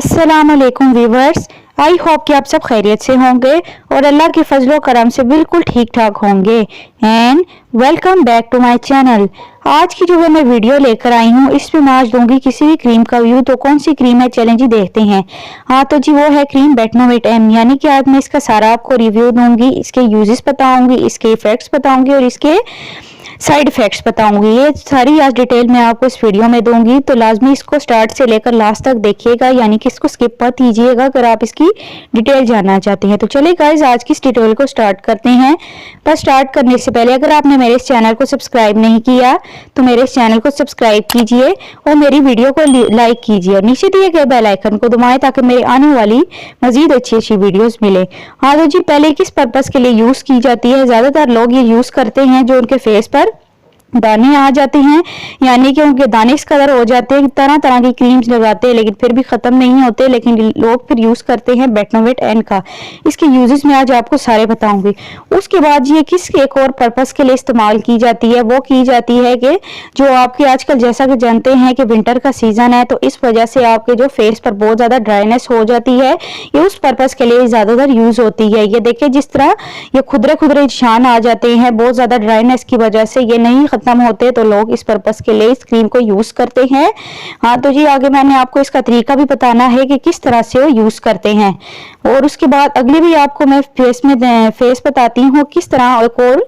अस्सलामुअलैकुम viewers, I hope कि आप सब खैरियत से होंगे और अल्लाह के फजलो करम से बिल्कुल ठीक ठाक होंगे। And welcome back to my channel. आज की जो है मैं वीडियो लेकर आई हूँ, इसमें मैं आज दूंगी किसी भी क्रीम का व्यू। तो कौन सी क्रीम है चलें जी देखते हैं। हाँ तो जी वो है क्रीम बेटनोवेट एम, यानी कि आज मैं इसका सारा आपको रिव्यू दूंगी, इसके यूजेस बताऊंगी, इसके इफेक्ट्स बताऊंगी और इसके साइड इफेक्ट्स बताऊंगी। ये सारी आज डिटेल मैं आपको इस वीडियो में दूंगी, तो लाजमी इसको स्टार्ट से लेकर लास्ट तक देखिएगा, यानी कि इसको स्किप मत कीजिएगा अगर आप इसकी डिटेल जानना चाहते हैं। तो चलिए गाइस आज की इस डिटेल को स्टार्ट करते हैं। पर स्टार्ट करने से पहले अगर आपने मेरे इस चैनल को सब्सक्राइब नहीं किया तो मेरे इस चैनल को सब्सक्राइब कीजिए और मेरी वीडियो को लाइक कीजिए और नीचे दिए गए बेल आइकन को दबाएं ताकि मेरे आने वाली मजीद अच्छी वीडियोस मिले। हाँ तो जी पहले किस पर्पस के लिए यूज की जाती है, ज्यादातर लोग ये यूज करते हैं जो उनके फेस पर दाने आ जाते हैं, यानी कि उनके दाने इस कदर हो जाते हैं, तरह तरह की क्रीम्स लगाते हैं लेकिन फिर भी खत्म नहीं होते, लेकिन लोग फिर यूज करते हैं बेटनोवेट एन का। इसके यूजेस में आज आपको सारे बताऊंगी। उसके बाद ये किस एक और पर्पस के लिए इस्तेमाल की जाती है, वो की जाती है कि जो आपके आजकल जैसा कि जानते हैं कि विंटर का सीजन है, तो इस वजह से आपके जो फेस पर बहुत ज्यादा ड्राइनेस हो जाती है, ये उस पर्पस के लिए ज्यादातर यूज होती है। ये देखिए जिस तरह ये खुदरे खुदरे निशान आ जाते हैं बहुत ज्यादा ड्राइनेस की वजह से, ये नहीं खत्म होते, तो लोग इस पर्पस के लिए इस क्रीम को यूज करते हैं। हाँ तो जी आगे मैंने आपको इसका तरीका भी बताना है कि किस तरह से वो यूज करते हैं, और उसके बाद अगले भी आपको मैं फेस बताती हूँ किस तरह और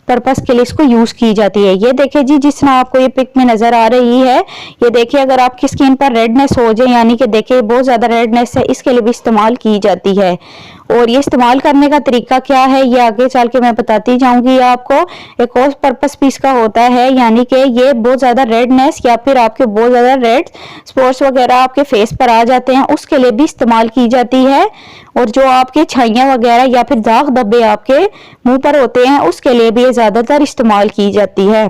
पर्पस के लिए इसको यूज की जाती है। ये देखिए जी जिस तरह आपको ये पिक में नजर आ रही है, ये देखिए अगर आपकी स्किन पर रेडनेस हो जाए, यानी कि देखिए बहुत ज्यादा रेडनेस है, इसके लिए भी इस्तेमाल की जाती है। और ये इस्तेमाल करने का तरीका क्या है ये आगे चल के मैं बताती जाऊंगी आपको। एक और पर्पस भी इसका होता है, यानी कि ये बहुत ज्यादा रेडनेस या फिर आपके बहुत ज्यादा रेड स्पॉट्स वगैरह आपके फेस पर आ जाते हैं, उसके लिए भी इस्तेमाल की जाती है। और जो आपके छाइयां वगैरह या फिर दाग धब्बे आपके मुंह पर होते हैं, उसके लिए भी ये ज्यादातर इस्तेमाल की जाती है।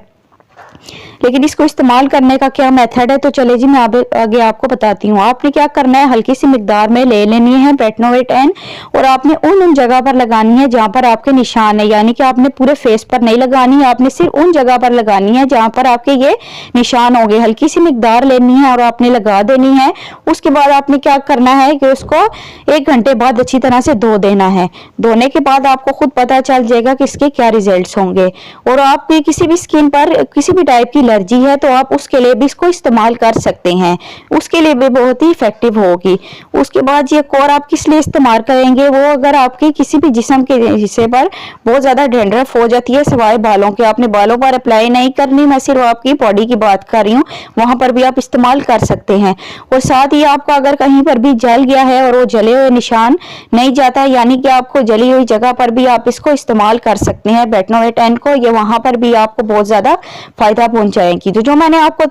लेकिन इसको इस्तेमाल करने का क्या मेथड है, तो चले जी मैं आगे आपको बताती हूँ। आपने क्या करना है, हल्की सी मिकदार में ले लेनी है बेटनोवेट एन, और आपने उन जगह पर लगानी है जहां पर आपके निशान है, यानी कि आपने पूरे फेस पर नहीं लगानी है, आपने सिर्फ उन जगह पर लगानी है जहां पर आपके ये निशान हो गए। हल्की सी मिकदार लेनी है और आपने लगा देनी है। उसके बाद आपने क्या करना है कि उसको 1 घंटे बाद अच्छी तरह से धो देना है। धोने के बाद आपको खुद पता चल जाएगा कि इसके क्या रिजल्ट्स होंगे। और आपकी किसी भी स्किन पर किसी भी टाइप की एलर्जी है तो आप उसके लिए भी इसको इस्तेमाल कर सकते हैं, उसके लिए भी बहुत ही इफेक्टिव होगी। उसके बाद ये और आप किस लिए इस्तेमाल करेंगे, वो अगर आपके किसी भी जिस्म के हिस्से पर बहुत ज्यादा डेंड्रफ हो जाती है सिवाय बालों के, आपने बालों पर अप्लाई नहीं करनी, मैं सिर्फ आपकी बॉडी की बात कर रही हूँ, वहां पर भी आप इस्तेमाल कर सकते हैं। और साथ ही आपका अगर कहीं पर भी जल गया है और वो जले हुए निशान नहीं जाता, यानी कि आपको जली हुई जगह पर भी आप इसको इस्तेमाल कर सकते हैं बेटनोवेट एन को, ये वहां पर भी आपको बहुत ज्यादा फायदा पहुंचाएगी। तो जो मैंने आपको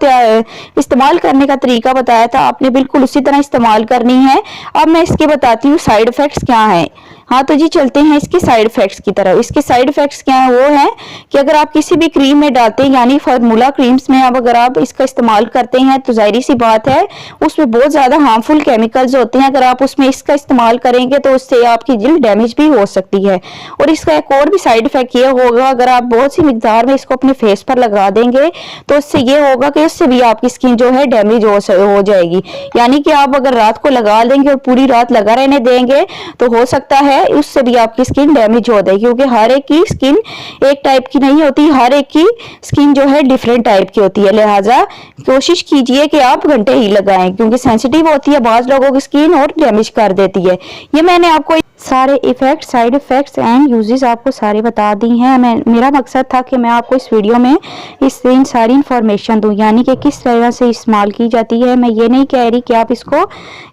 इस्तेमाल करने का तरीका बताया था, आपने बिल्कुल उसी तरह इस्तेमाल करनी है। अब मैं इसके बताती हूँ साइड इफेक्ट्स क्या है। हाँ तो जी चलते हैं इसके साइड इफेक्ट्स की तरफ। इसके साइड इफेक्ट्स क्या है, वो है कि अगर आप किसी भी क्रीम में डालते हैं, यानी फार्मूला क्रीम्स में अब अगर आप इसका इस्तेमाल करते हैं, तो जाहिर सी बात है उसमें बहुत ज्यादा हार्मफुल केमिकल्स होते हैं। अगर आप उसमें इसका इस्तेमाल करेंगे तो उससे आपकी जल्द डैमेज भी हो सकती है। और इसका एक और भी साइड इफेक्ट ये होगा, अगर आप बहुत सी मिकदार में इसको अपने फेस पर लगा देंगे तो उससे ये होगा कि उससे भी आपकी स्किन जो है डैमेज हो जाएगी। यानी कि आप अगर रात को लगा देंगे और पूरी रात लगा रहने देंगे तो हो सकता है उससे भी आपकी स्किन डैमेज हो जाएगी, क्योंकि हर एक की स्किन एक टाइप की नहीं होती, हर एक की स्किन जो है डिफरेंट टाइप की होती है। लिहाजा कोशिश कीजिए कि आप घंटे ही लगाएं, क्योंकि सेंसिटिव होती है बाज लोगों की स्किन और डैमेज कर देती है। ये मैंने आपको सारे effect, side effects and uses आपको सारे बता दी हैं। मेरा मकसद था कि मैं आपको इस वीडियो में इन सारी इंफॉर्मेशन दूं, यानी कि किस तरह से इस्तेमाल की जाती है। मैं ये नहीं कह रही कि आप इसको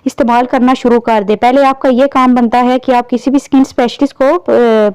इस्तेमाल करना शुरू कर दें, पहले आपका ये काम बनता है कि आप किसी भी स्किन स्पेशलिस्ट को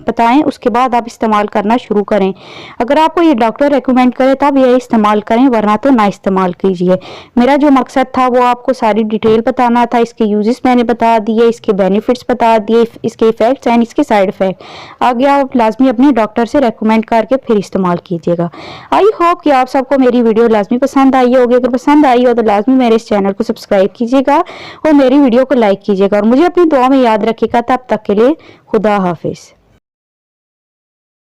बताएं, उसके बाद आप इस्तेमाल करना शुरू करें। अगर आपको ये डॉक्टर रेकमेंड करे तब ये इस्तेमाल करें, वरना तो ना इस्तेमाल कीजिए। मेरा जो मकसद था वो आपको सारी डिटेल बताना था। इसके यूजेस मैंने बता दिए, इसके बेनिफिट्स बता दिए, इसके इफेक्ट्स एंड इसके साइड इफेक्ट। आगे आप लाजमी अपने डॉक्टर से रेकमेंड करके फिर इस्तेमाल कीजिएगा। आई होप कि आप सबको मेरी वीडियो लाजमी पसंद आई होगी। अगर पसंद आई हो तो लाजमी मेरे इस चैनल को सब्सक्राइब कीजिएगा और मेरी वीडियो को लाइक कीजिएगा और मुझे अपनी दुआ में याद रखिएगा। तब तक के लिए खुदा हाफिज।